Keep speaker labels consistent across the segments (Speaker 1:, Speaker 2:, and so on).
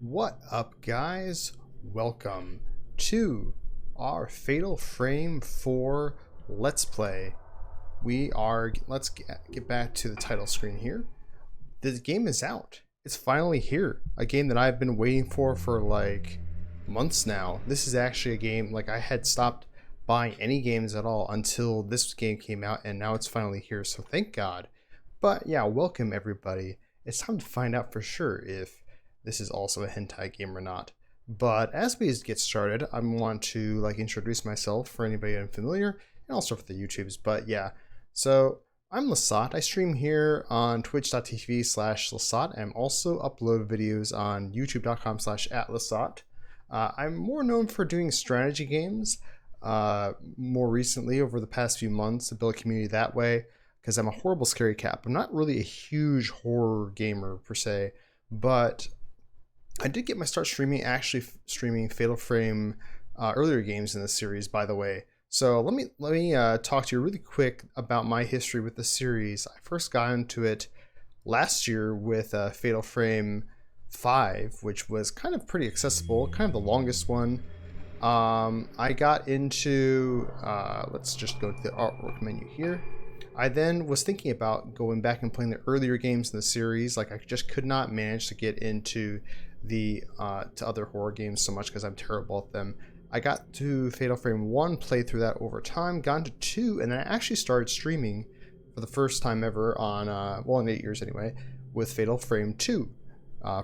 Speaker 1: What up, guys? Welcome to our Fatal Frame 4 Let's Play. Let's get back to the title screen here. The game is out. It's finally here. A game that I've been waiting for like months now. This is actually a game, like, I had stopped buying any games at all until this game came out, and now it's finally here, so thank God. But yeah, welcome everybody. It's time to find out for sure if this is also a hentai game or not. But as we get started, I want to introduce myself for anybody unfamiliar, and also for the YouTubes. But yeah, so I'm Lasat. I stream here on twitch.tv/Lasat. I'm also upload videos on youtube.com/@Lasat. I'm more known for doing strategy games. More recently, over the past few months, to build a community that way, because I'm a horrible scary cat. I'm not really a huge horror gamer per se, but I did get my start streaming, actually streaming Fatal Frame earlier games in this series, by the way. So let me talk to you really quick about my history with the series. I first got into it last year with Fatal Frame 5, which was kind of pretty accessible, kind of the longest one. I got into, let's just go to the artwork menu here. I then was thinking about going back and playing the earlier games in the series. Like, I just could not manage to get into the to other horror games so much because I'm terrible at them. I got to Fatal Frame 1, played through that over time, got into 2, and then I actually started streaming for the first time ever on, well, in 8 years anyway, with Fatal Frame 2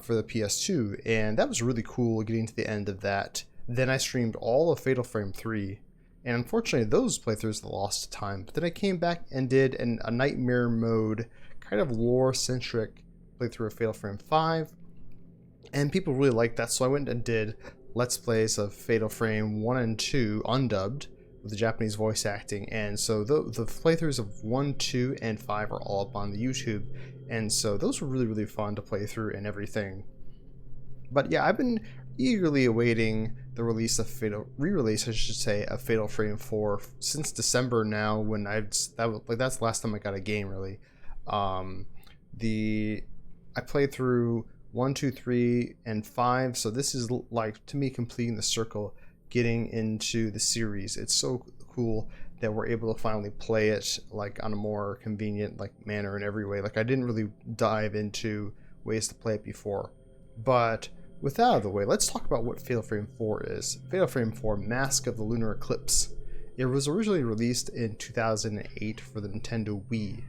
Speaker 1: for the PS2, and that was really cool getting to the end of that. Then I streamed all of Fatal Frame 3, and unfortunately those playthroughs lost time. But then I came back and did a nightmare mode, kind of lore-centric playthrough of Fatal Frame 5, and people really liked that, so I went and did Let's Plays of Fatal Frame 1 and 2 undubbed with the Japanese voice acting, and so the playthroughs of 1, 2, and 5 are all up on the YouTube, and so those were really fun to play through and everything. But yeah, I've been eagerly awaiting the release of re-release, I should say, of Fatal Frame 4 since December now, when that's the last time I got a game really. I played through 1, 2, 3, and 5, so this is, like, to me, completing the circle, getting into the series. It's so cool that we're able to finally play it like on a more convenient manner in every way. Like, I didn't really dive into ways to play it before. But with that out of the way, let's talk about what Fatal Frame 4 is. Fatal Frame 4 Mask of the Lunar Eclipse. It was originally released in 2008 for the Nintendo Wii.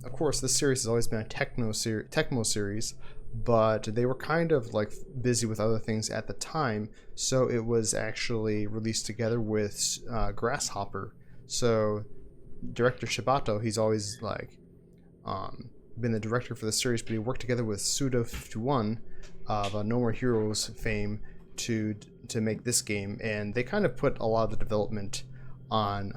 Speaker 1: Of course, this series has always been a Tecmo series, but they were kind of busy with other things at the time, so it was actually released together with Grasshopper. So director Shibato, he's always been the director for the series, but he worked together with Suda51 of No More Heroes fame to make this game, and they kind of put a lot of the development on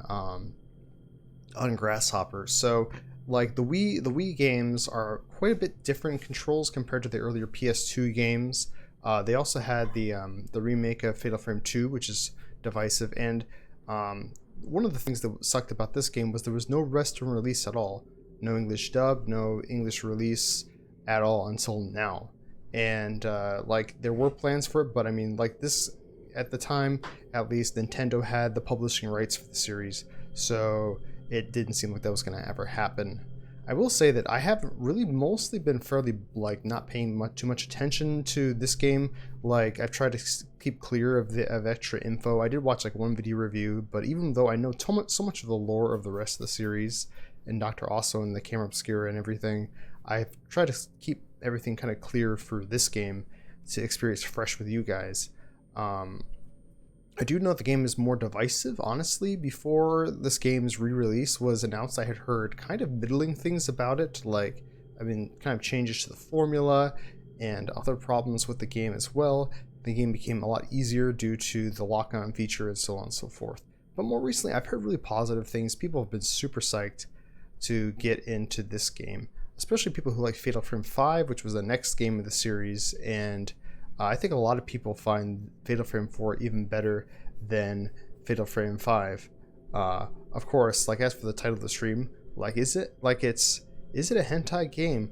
Speaker 1: Grasshopper. So the Wii games are quite a bit different controls compared to the earlier PS2 games. They also had the remake of Fatal Frame 2, which is divisive, and one of the things that sucked about this game was there was no Western release at all. No English dub, no English release at all until now. And there were plans for it, but I mean, this, at the time at least, Nintendo had the publishing rights for the series, so it didn't seem like that was going to ever happen. I will say that I have really mostly been fairly not paying too much attention to this game. I've tried to keep clear of extra info. I did watch one video review, but even though I know so much of the lore of the rest of the series and Dr. Osso and the Camera Obscura and everything, I've tried to keep everything kind of clear for this game to experience fresh with you guys. I do know the game is more divisive, honestly. Before this game's re-release was announced, I had heard kind of middling things about it, kind of changes to the formula and other problems with the game as well. The game became a lot easier due to the lock-on feature and so on and so forth. But more recently, I've heard really positive things. People have been super psyched to get into this game, especially people who like Fatal Frame 5, which was the next game of the series, and I think a lot of people find Fatal Frame 4 even better than Fatal Frame 5. Of course, as for the title of the stream, is it a hentai game?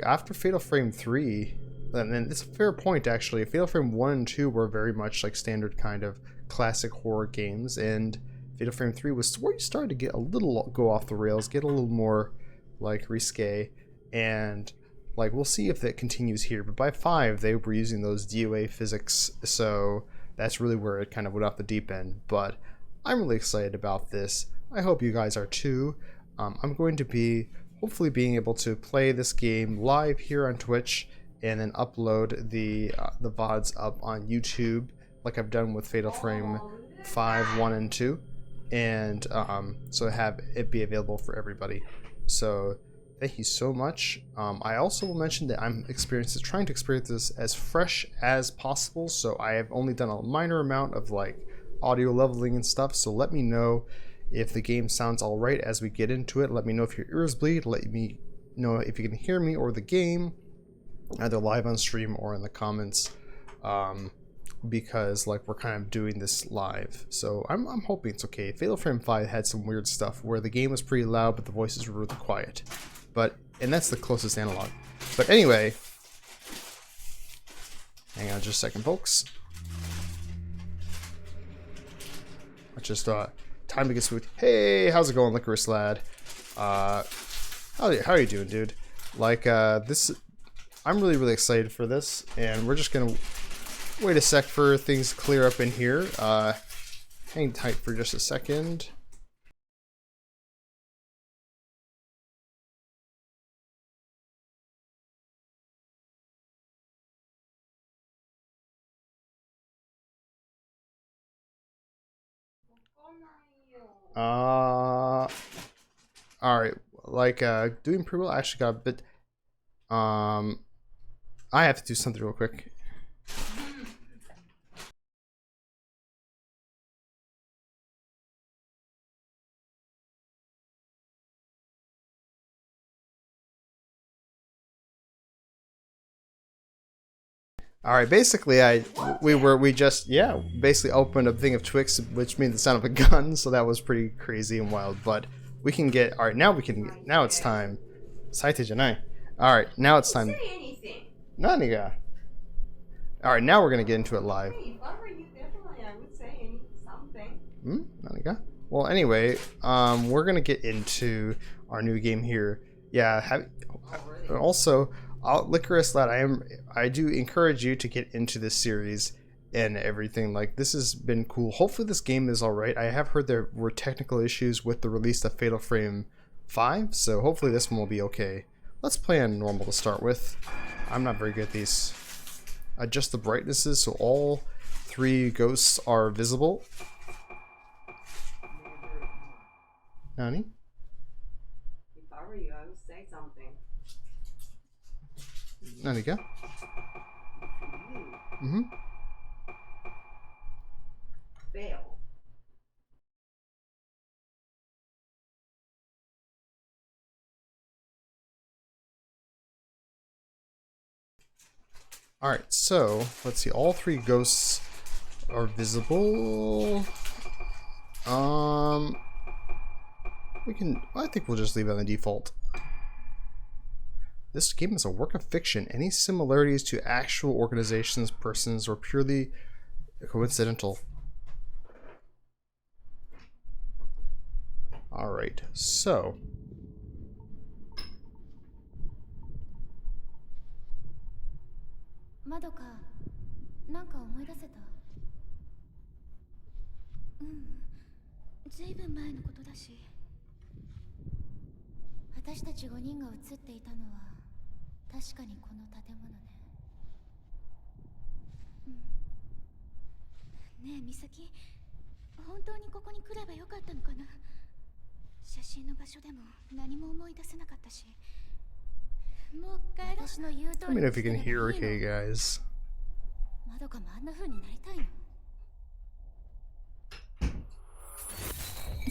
Speaker 1: After Fatal Frame 3, and it's a fair point actually. Fatal Frame 1 and 2 were very much like standard kind of classic horror games, and Fatal Frame 3 was where you started to get a little go off the rails, get a little more like risque, and like we'll see if that continues here. But by 5 they were using those DOA physics, so that's really where it kind of went off the deep end. But I'm really excited about this. I hope you guys are too. I'm going to be hopefully being able to play this game live here on Twitch and then upload the VODs up on YouTube like I've done with Fatal Frame 5, 1, and 2, and so have it be available for everybody. So thank you so much. I also will mention that I'm trying to experience this as fresh as possible, so I have only done a minor amount of like audio leveling and stuff, so let me know if the game sounds alright as we get into it. Let me know if your ears bleed. Let me know if you can hear me or the game, either live on stream or in the comments, because like we're kind of doing this live. So I'm hoping it's okay. Fatal Frame 5 had some weird stuff where the game was pretty loud but the voices were really quiet. And that's the closest analog. But anyway, hang on just a second, folks. Just time to get smooth. Hey, how's it going, Licorice Lad? How are you doing, dude? Like this, I'm really excited for this, and we're just gonna wait a sec for things to clear up in here. Hang tight for just a second. Alright, like, doing pretty well. I actually got a bit, I have to do something real quick. Alright, basically, we just basically opened a thing of Twix, which made the sound of a gun, so that was pretty crazy and wild, but we can get, alright, now it's time. Saite janai. Alright, now it's time. Naniga. Alright, now we're gonna get into it live.
Speaker 2: If I were you, definitely I would say something.
Speaker 1: Naniga. Well, anyway, we're gonna get into our new game here. Yeah, also, Licorice Lad, I do encourage you to get into this series and everything. Like, this has been cool. Hopefully this game is alright. I have heard there were technical issues with the release of Fatal Frame 5, so hopefully this one will be okay. Let's play on normal to start with. I'm not very good at these. Adjust the brightnesses so all 3 ghosts are visible. Nani?
Speaker 2: If I were you, I would say something.
Speaker 1: Nanika? Mm-hmm.
Speaker 2: Fail.
Speaker 1: Alright, so let's see. All 3 ghosts are visible. I think we'll just leave it on the default. This game is a work of fiction. Any similarities to actual organizations, persons, or purely coincidental. Alright, so.
Speaker 3: Madoka, なんか思い出せた？ずいぶん前のことだし。私たち5人が映っていたのは確かにこの建物ね。ねえ、美咲、本当にここに来ればよかったのかな？写真の場所でも何も思い出せなかったし。もう帰ろう。私の言う通り。
Speaker 1: Let me know if you can hear okay, guys.
Speaker 3: まどかもあんな風になりたいの？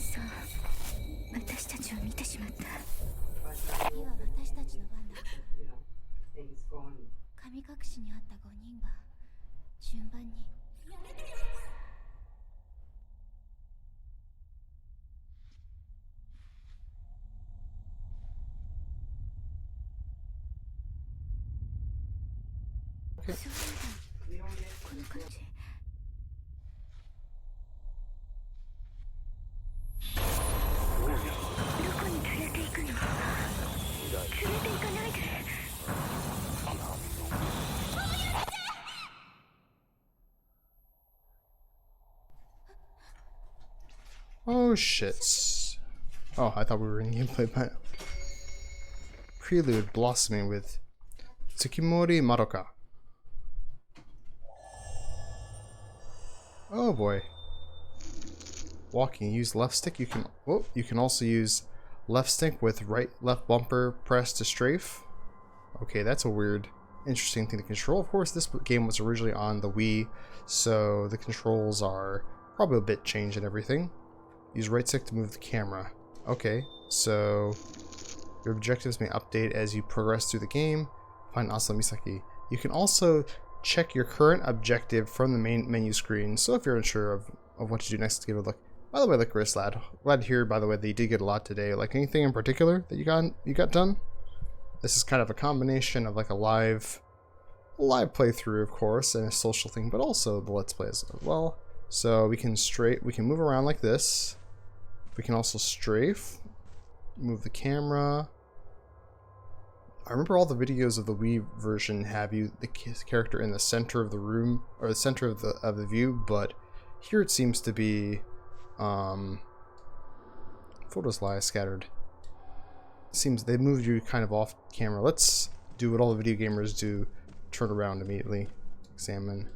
Speaker 3: そう、私たちを見てしまった。次は私たちの番だ。神隠しにあった5人が順番に。
Speaker 1: Okay.
Speaker 3: そうだ
Speaker 2: We don't get
Speaker 3: この感じどこに連れて行くの連れて行かないで
Speaker 1: Oh shit. Oh, I thought we were in gameplay, but Prelude blossoming with Tsukimori Madoka. Oh boy. Walking, use left stick. You can also use left stick with left bumper press to strafe. Okay, that's a weird, interesting thing to control. Of course, this game was originally on the Wii, so the controls are probably a bit changed and everything. Use right stick to move the camera. Okay, so your objectives may update as you progress through the game. Find Asla Misaki. You can also check your current objective from the main menu screen, so if you're unsure of what to do next, give it a look. By the way, Licorice Lad, glad to hear, by the way, that you did get a lot today. Like, anything in particular that you got done? This is kind of a combination of like a live playthrough, of course, and a social thing, but also the Let's Play as well. So we can move around like this. We can also strafe, move the camera. I remember all the videos of the Wii version have the character in the center of the room, or the center of the view, but here it seems to be photos lie scattered. Seems they moved you kind of off camera. Let's do what all the video gamers do, turn around immediately, examine.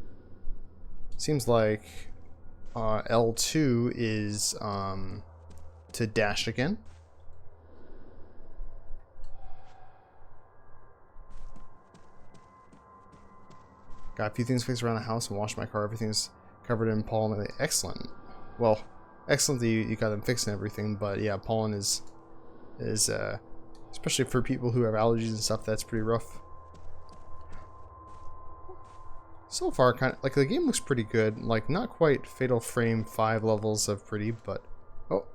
Speaker 1: Seems like L2 is to dash again. Got a few things fixed around the house and washed my car. Everything's covered in pollen. Excellent. Well, excellent that you got them fixed and everything, but yeah, pollen is especially for people who have allergies and stuff, that's pretty rough. So far, kind of like the game looks pretty good. Like, not quite Fatal Frame 5 levels of pretty, but oh,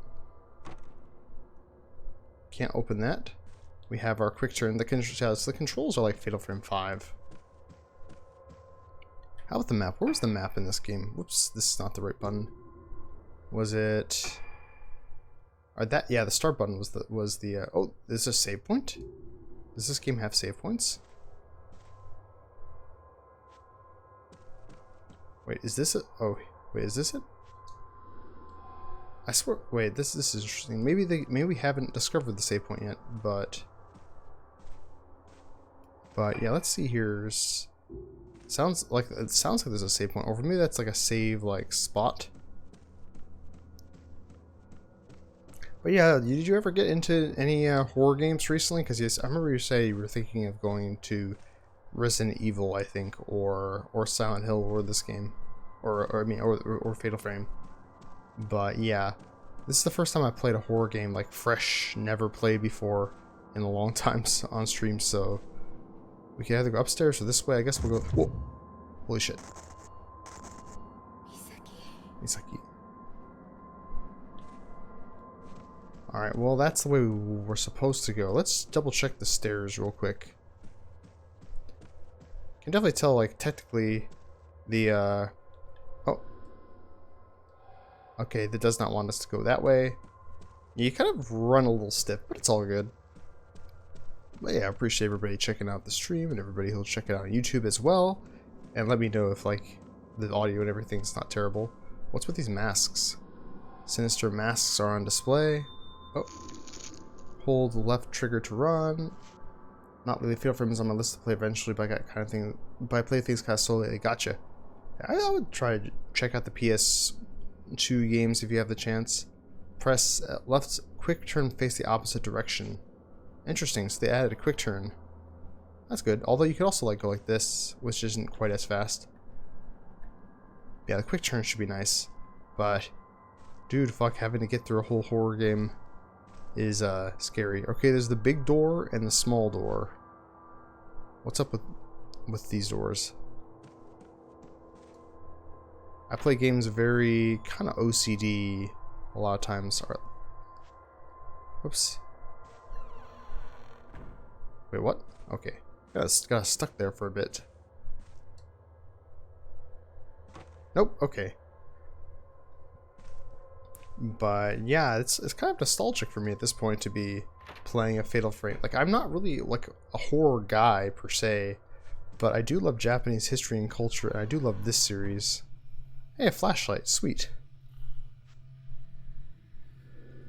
Speaker 1: can't open that. We have our quick turn. The controls are like Fatal Frame 5. How about the map? Where's the map in this game? Whoops, this is not the right button. Was it? Or that? Yeah, the start button was the. Oh, is this a save point? Does this game have save points? Wait, is this it? Oh, wait, is this it? I swear. Wait, this is interesting. Maybe we haven't discovered the save point yet, but yeah. Let's see here. Sounds like there's a save point, or for me that's like a save like spot. But yeah, did you ever get into any horror games recently? Because yes, I remember you say you were thinking of going to Resident Evil, I think, or Silent Hill, or this game, or Fatal Frame. But yeah, this is the first time I played a horror game like fresh, never played before in a long time on stream. So we can either go upstairs or this way. I guess we'll go. Whoa! Holy shit! Misaki. All right. Well, that's the way we're supposed to go. Let's double check the stairs real quick. Can definitely tell, like, technically, the, oh. Okay, that does not want us to go that way. You kind of run a little stiff, but it's all good. But yeah, I appreciate everybody checking out the stream and everybody who'll check it out on YouTube as well. And let me know if, like, the audio and everything's not terrible. What's with these masks? Sinister masks are on display. Oh. Hold the left trigger to run. Not really. Fatal Frame is on my list to play eventually, but I got kind of thing. But I play things kind of slowly. Gotcha. I would try to check out the PS2 games if you have the chance. Press left quick turn, face the opposite direction. Interesting. So they added a quick turn. That's good. Although you could also like go like this, which isn't quite as fast. Yeah, the quick turn should be nice. But dude, fuck, having to get through a whole horror game is scary. Okay, there's the big door and the small door. What's up with these doors? I play games very kind of OCD a lot of times. Whoops. Wait, what? Okay. Got stuck there for a bit. Nope, okay. But yeah, it's kind of nostalgic for me at this point to be playing a Fatal Frame. Like, I'm not really like a horror guy per se, but I do love Japanese history and culture, and I do love this series. Hey, a flashlight, sweet.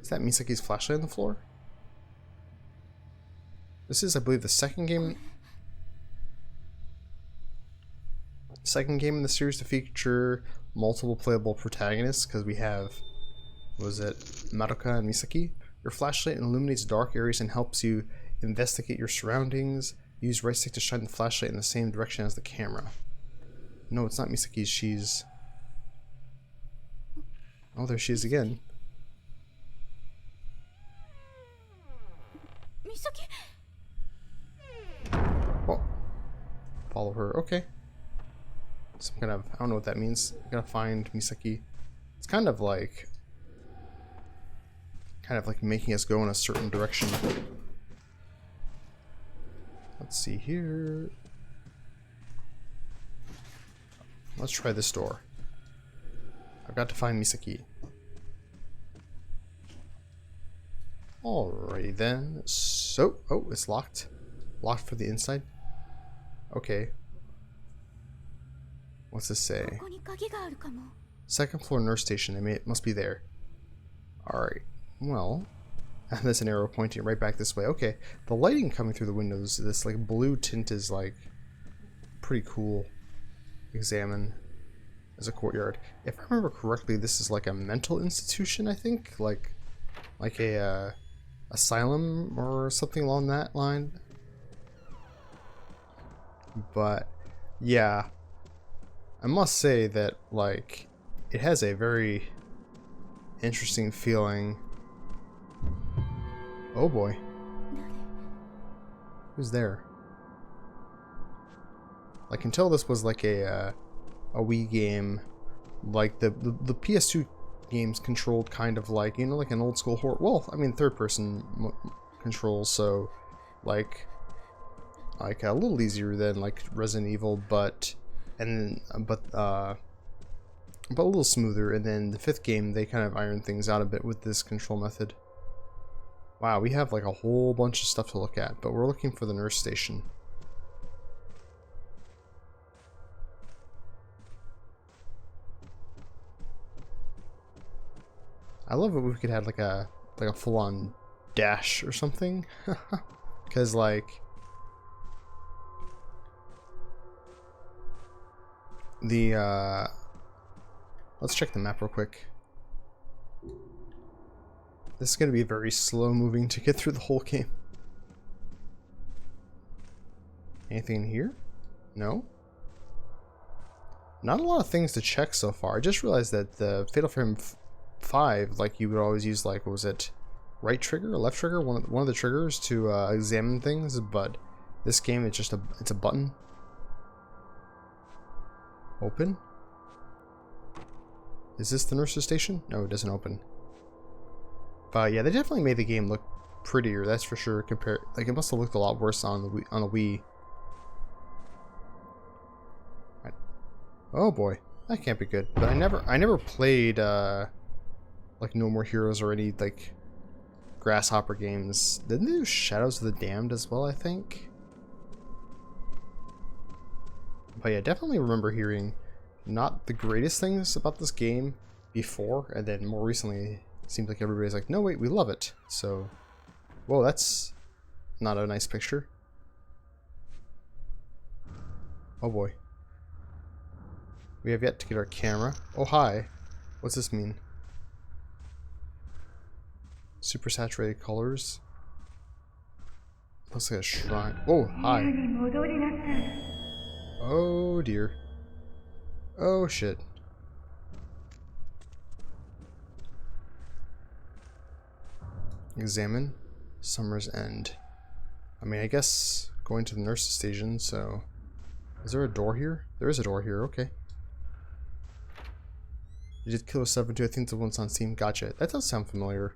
Speaker 1: Is that Misaki's flashlight on the floor? This is, I believe, the second game in the series to feature multiple playable protagonists, because we have, was it Madoka and Misaki? Your flashlight illuminates dark areas and helps you investigate your surroundings. Use right stick to shine the flashlight in the same direction as the camera. No, it's not Misaki, she's... Oh, there she is again.
Speaker 3: Misaki?
Speaker 1: Oh. Follow her, okay. Some kind of, I don't know what that means. I gotta find Misaki. It's kind of like making us go in a certain direction. Let's see here. Let's try this door. I've got to find Misaki. Alrighty then. So, oh, it's locked. Locked for the inside. Okay. What's this say? Second floor nurse station. It must be there. Alright. Well, and there's an arrow pointing right back this way. Okay. The lighting coming through the windows, this like blue tint is like pretty cool. Examine as a courtyard. If I remember correctly, this is like a mental institution, I think. Like a asylum or something along that line. But yeah, I must say that like it has a very interesting feeling. Oh boy, who's there? Like, until this was like a Wii game, like the PS2 games controlled kind of like, you know, like an old school horror. Well, I mean, third person controls, so like a little easier than like Resident Evil, but a little smoother. And then the fifth game, they kind of ironed things out a bit with this control method. Wow, we have like a whole bunch of stuff to look at, but we're looking for the nurse station. I love it if we could have like a full-on dash or something, because like the let's check the map real quick. This is going to be very slow moving to get through the whole game. Anything in here? No? Not a lot of things to check so far. I just realized that the Fatal Frame 5, like, you would always use, like, what was it, right trigger or left trigger? One of the triggers to examine things, but this game, it's just it's a button. Open? Is this the nurse's station? No, it doesn't open. But yeah, they definitely made the game look prettier, that's for sure. Compared, like, it must have looked a lot worse on the Wii. Right. Oh boy, that can't be good. But I never played like No More Heroes or any like Grasshopper games. Didn't they do Shadows of the Damned as well, I think? But yeah, definitely remember hearing not the greatest things about this game before, and then more recently it seems like everybody's like, no wait, we love it. So, whoa, that's not a nice picture. Oh boy. We have yet to get our camera. Oh hi. What's this mean? Super saturated colors. Looks like a shrine. Oh, hi. Oh dear. Oh shit. Examine. Summer's End. I mean, I guess going to the nurse's station, so... Is there a door here? There is a door here, okay. You did Killer 7 too, I think the one's on Steam. Gotcha. That does sound familiar.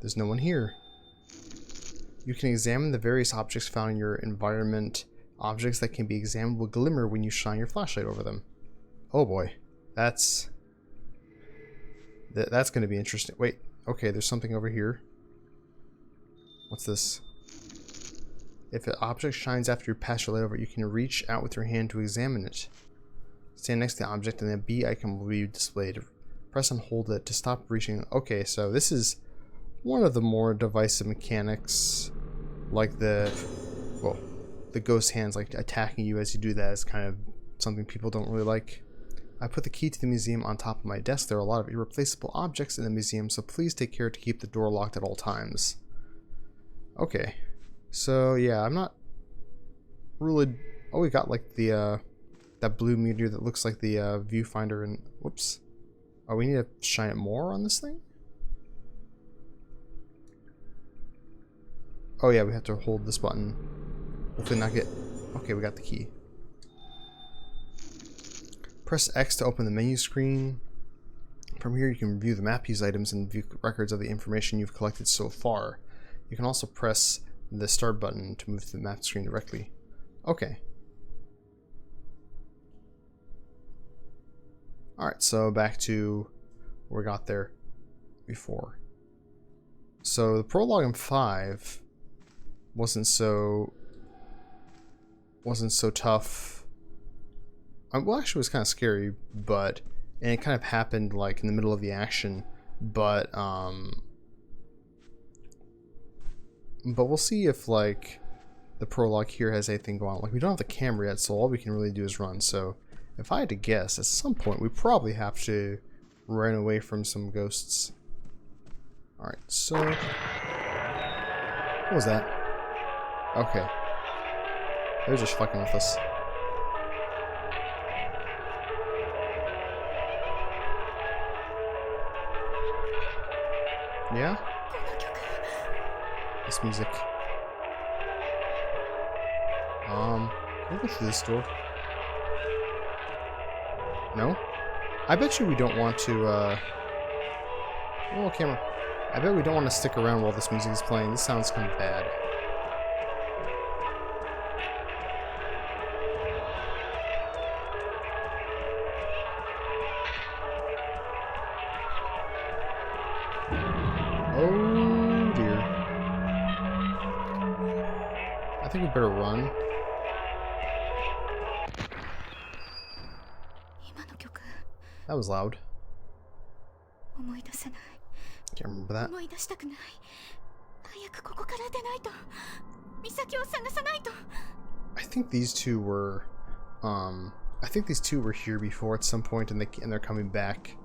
Speaker 1: There's no one here. You can examine the various objects found in your environment. Objects that can be examined will glimmer when you shine your flashlight over them. Oh boy. That's going to be interesting. Wait. Okay, there's something over here. What's this? If an object shines after you pass your light over it, you can reach out with your hand to examine it. Stand next to the object and the B icon will be displayed. Press and hold it to stop reaching. Okay, so this is one of the more divisive mechanics. Like the ghost hands like attacking you as you do that is kind of something people don't really like. I put the key to the museum on top of my desk. There are a lot of irreplaceable objects in the museum, so please take care to keep the door locked at all times. Okay. So yeah, I'm not really... Oh, we got like the that blue meteor that looks like the viewfinder and... Whoops. Oh, we need to shine it more on this thing? Oh yeah, we have to hold this button. Hopefully not get... Okay, we got the key. Press X to open the menu screen. From here you can view the map, use items, and view records of the information you've collected so far. You can also press the start button to move to the map screen directly. Okay. Alright, so back to where we got there before. So the prologue in 5 wasn't so tough. Well, actually it was kind of scary, and it kind of happened like in the middle of the action, but we'll see if like the prologue here has anything going on. Like we don't have the camera yet, so all we can really do is run. So if I had to guess, at some point we probably have to run away from some ghosts. Alright, so what was that? Okay. They're just fucking with us. Yeah? This music. Can we go through this door? No? I bet you we don't want to, oh, camera. I bet we don't want to stick around while this music is playing. This sounds kind of bad. Oh dear. I think we better run. That was loud. Can't remember that. I think these two were here before at some point, and they're coming back.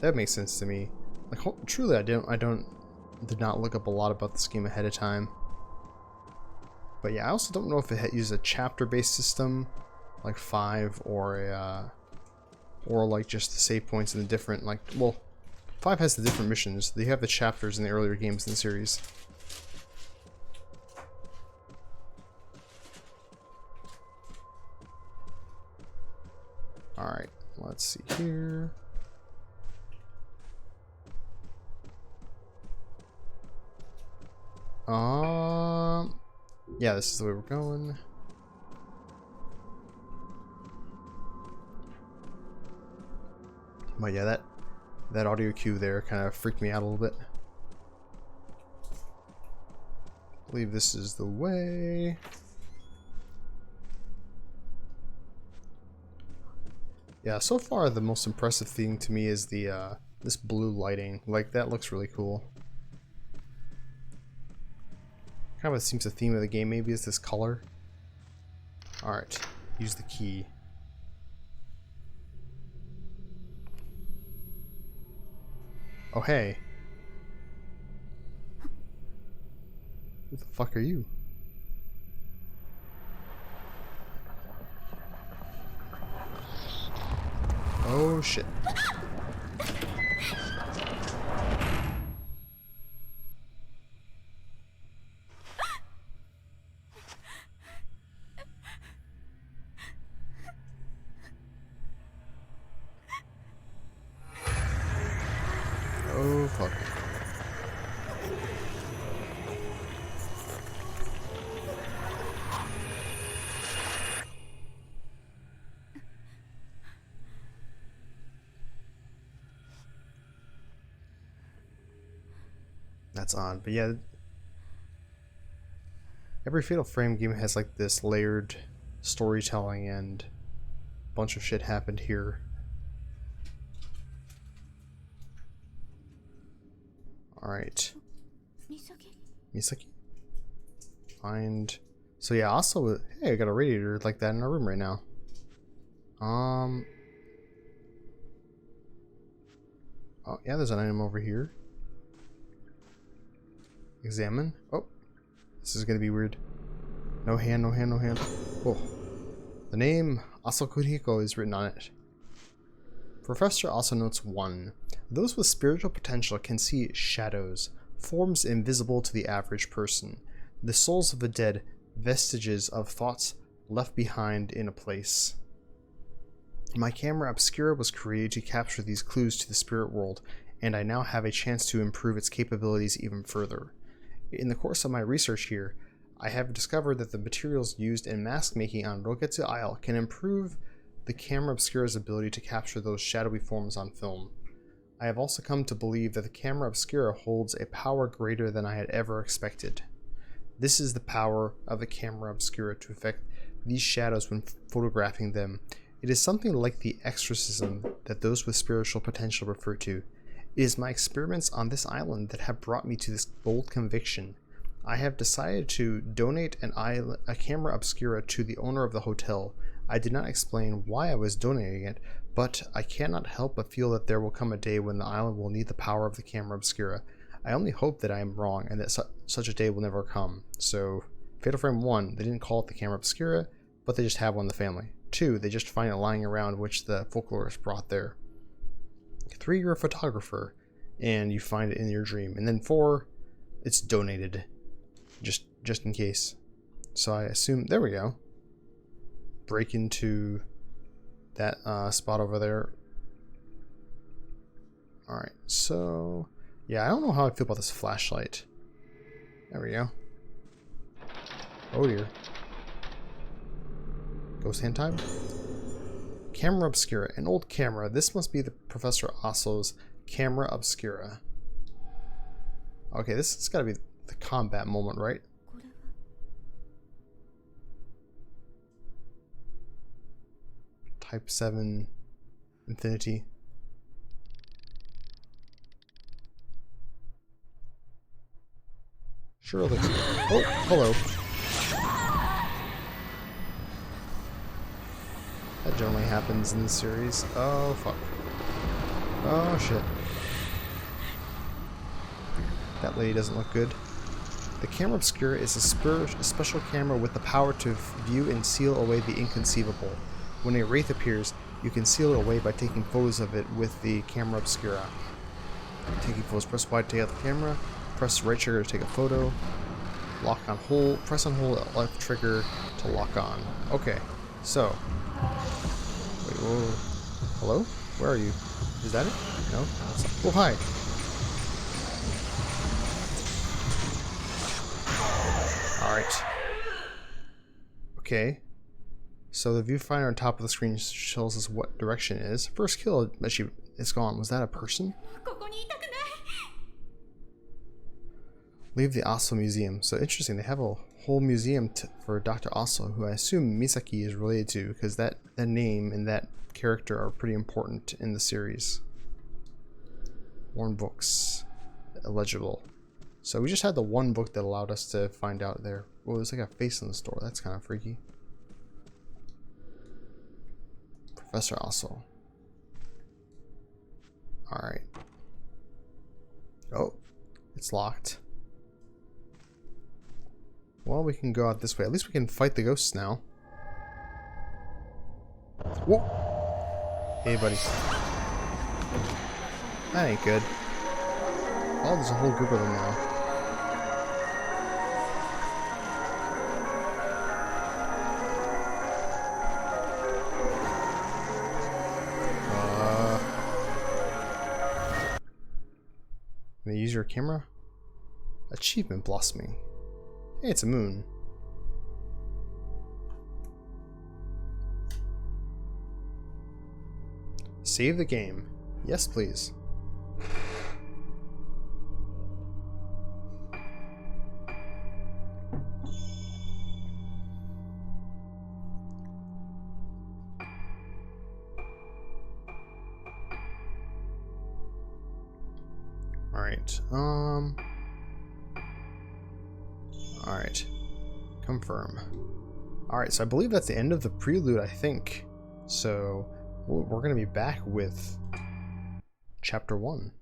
Speaker 1: That makes sense to me. Like truly, I did not look up a lot about this game ahead of time. But yeah, I also don't know if it uses a chapter-based system like 5 or like just the save points in the different, like, well, 5 has the different missions. They have the chapters in the earlier games in the series. Alright, let's see here. Yeah, this is the way we're going. But yeah, that audio cue there kind of freaked me out a little bit. I believe this is the way. Yeah, so far the most impressive thing to me is the this blue lighting. Like, that looks really cool. Kind of seems the theme of the game maybe is this color. Alright, use the key. Oh, hey. Who the fuck are you? Oh, shit. Oh, fuck. That's odd. But yeah, every Fatal Frame game has like this layered storytelling, and a bunch of shit happened here. Alright. Misaki? Find... So yeah, also... Hey, I got a radiator like that in our room right now. Oh, yeah, there's an item over here. Examine. Oh. This is gonna be weird. No hand, no hand, no hand. Oh. The name Aso Kurihiko is written on it. Professor also notes 1. Those with spiritual potential can see shadows, forms invisible to the average person. The souls of the dead, vestiges of thoughts left behind in a place. My camera obscura was created to capture these clues to the spirit world, and I now have a chance to improve its capabilities even further. In the course of my research here, I have discovered that the materials used in mask making on Rogetsu Isle can improve the camera obscura's ability to capture those shadowy forms on film. I have also come to believe that the camera obscura holds a power greater than I had ever expected. This is the power of the camera obscura to affect these shadows when photographing them. It is something like the exorcism that those with spiritual potential refer to. It is my experiments on this island that have brought me to this bold conviction. I have decided to donate a camera obscura to the owner of the hotel. I did not explain why I was donating it, but I cannot help but feel that there will come a day when the island will need the power of the camera obscura. I only hope that I am wrong and that such a day will never come. So, Fatal Frame 1, they didn't call it the camera obscura, but they just have one in the family. 2, they just find it lying around, which the folklorist brought there. 3, you're a photographer, and you find it in your dream. And then 4, it's donated, just in case. So I assume, there we go. Break into that spot over there. Alright, so... yeah, I don't know how I feel about this flashlight. There we go. Oh dear. Ghost hand time? Camera obscura. An old camera. This must be the Professor Aso's camera obscura. Okay, this has got to be the combat moment, right? Type 7 Infinity. Surely. Oh, hello. That generally happens in this series. Oh, fuck. Oh, shit. That lady doesn't look good. The camera obscura is a special camera with the power to view and seal away the inconceivable. When a wraith appears, you can seal it away by taking photos of it with the camera obscura. Taking photos, press Y to take out the camera, press right trigger to take a photo, lock on hold, press on hold left trigger to lock on. Okay, so... wait, whoa. Hello? Where are you? Is that it? No? Oh, hi! Alright. Okay. So the viewfinder on top of the screen shows us what direction it is. First kill, it's gone. Was that a person? Leave the Aso Museum. So interesting, they have a whole museum for Dr. Aso, who I assume Misaki is related to, because that name and that character are pretty important in the series. Worn books. Illegible. So we just had the one book that allowed us to find out there. Oh, there's like a face in the store. That's kind of freaky. Professor Aso. Alright. Oh, it's locked. Well, we can go out this way. At least we can fight the ghosts now. Whoa! Hey, buddy. That ain't good. Oh, there's a whole group of them now. Can you use your camera? Achievement blossoming. Hey, it's a moon. Save the game. Yes, please. Alright, alright. Confirm. Alright, so I believe that's the end of the prelude, I think. So, we're going to be back with Chapter 1.